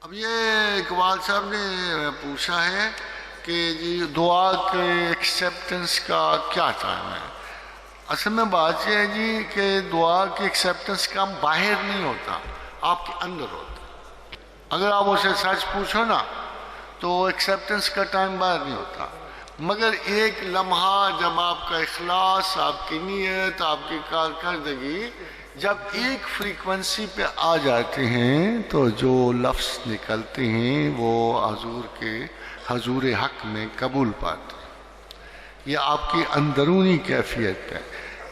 اب یہ اقبال صاحب نے پوچھا ہے کہ جی دعا کے ایکسیپٹنس کا کیا ٹائم ہے. اصل میں بات یہ ہے جی کہ دعا کی ایکسیپٹنس کا باہر نہیں ہوتا، آپ کے اندر ہوتا. اگر آپ اسے سچ پوچھو نا تو ایکسیپٹنس کا ٹائم باہر نہیں ہوتا، مگر ایک لمحہ جب آپ کا اخلاص، آپ کی نیت، آپ کی کارکردگی جب ایک فریکوینسی پہ آ جاتے ہیں تو جو لفظ نکلتے ہیں وہ حضور حق میں قبول پاتے ہیں. یہ آپ کی اندرونی کیفیت ہے.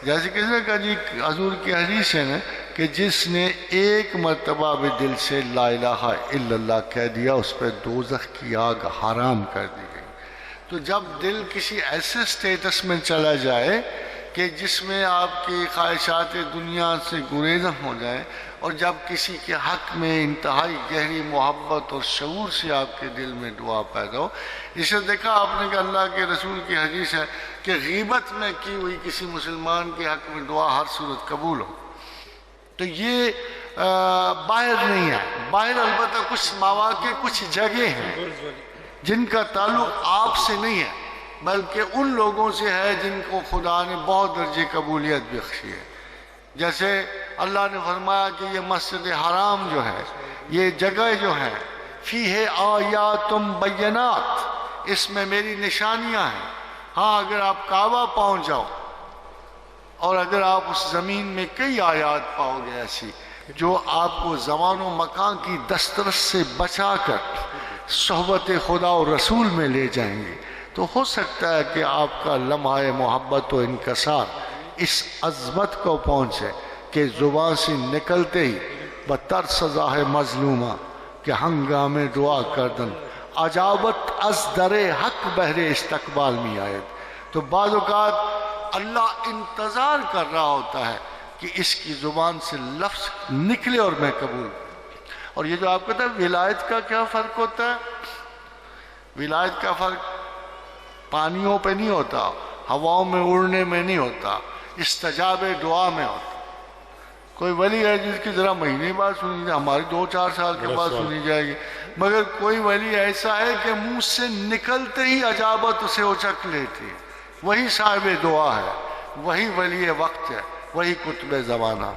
جیسے کسی نے کہا جی حضور کی حدیث ہے نا کہ جس نے ایک مرتبہ بھی دل سے لا الہ الا اللہ کہہ دیا اس پہ دوزخ کی آگ حرام کر دی گئی. تو جب دل کسی ایسے سٹیٹس میں چلا جائے کہ جس میں آپ کی خواہشات دنیا سے گریزاں ہو جائیں، اور جب کسی کے حق میں انتہائی گہری محبت اور شعور سے آپ کے دل میں دعا پیدا ہو. اسے دیکھا آپ نے کہ اللہ کے رسول کی حدیث ہے کہ غیبت میں کی ہوئی کسی مسلمان کے حق میں دعا ہر صورت قبول ہو. تو یہ باہر نہیں ہے. باہر البتہ کچھ مواقع، کچھ جگہ ہیں جن کا تعلق آپ سے نہیں ہے بلکہ ان لوگوں سے ہے جن کو خدا نے بہت درجے قبولیت بخشی ہے. جیسے اللہ نے فرمایا کہ یہ مسجد حرام جو ہے، یہ جگہ جو ہے فیہ آیات بینات، اس میں میری نشانیاں ہیں. ہاں اگر آپ کعبہ پہنچ جاؤ اور اگر آپ اس زمین میں کئی آیات پاؤ گے ایسی جو آپ کو زمان و مکان کی دسترس سے بچا کر صحبت خدا و رسول میں لے جائیں گے، تو ہو سکتا ہے کہ آپ کا لمحہ محبت و انکسار اس عظمت کو پہنچے کہ زبان سے نکلتے ہی بتر سزا ہے مظلومہ کہ ہنگام دعا کردن عجابت از در حق بہر استقبال میں آئے. تو بعض اوقات اللہ انتظار کر رہا ہوتا ہے کہ اس کی زبان سے لفظ نکلے اور میں قبول. اور یہ جو آپ کہتے ہیں ولایت کا کیا فرق ہوتا ہے، ولایت کا فرق پانیوں پہ نہیں ہوتا، ہواؤں میں اڑنے میں نہیں ہوتا، استجاب دعا میں ہوتا. کوئی ولی ہے جس کی ذرا مہینے بعد سنی جائے، ہماری 2-4 سال کے بعد سنی جائے گی، مگر کوئی ولی ایسا ہے کہ منہ سے نکلتے ہی عجابت اسے اچک لیتی ہے. وہی صاحب دعا ہے، وہی ولی وقت ہے، وہی قطب زمانہ.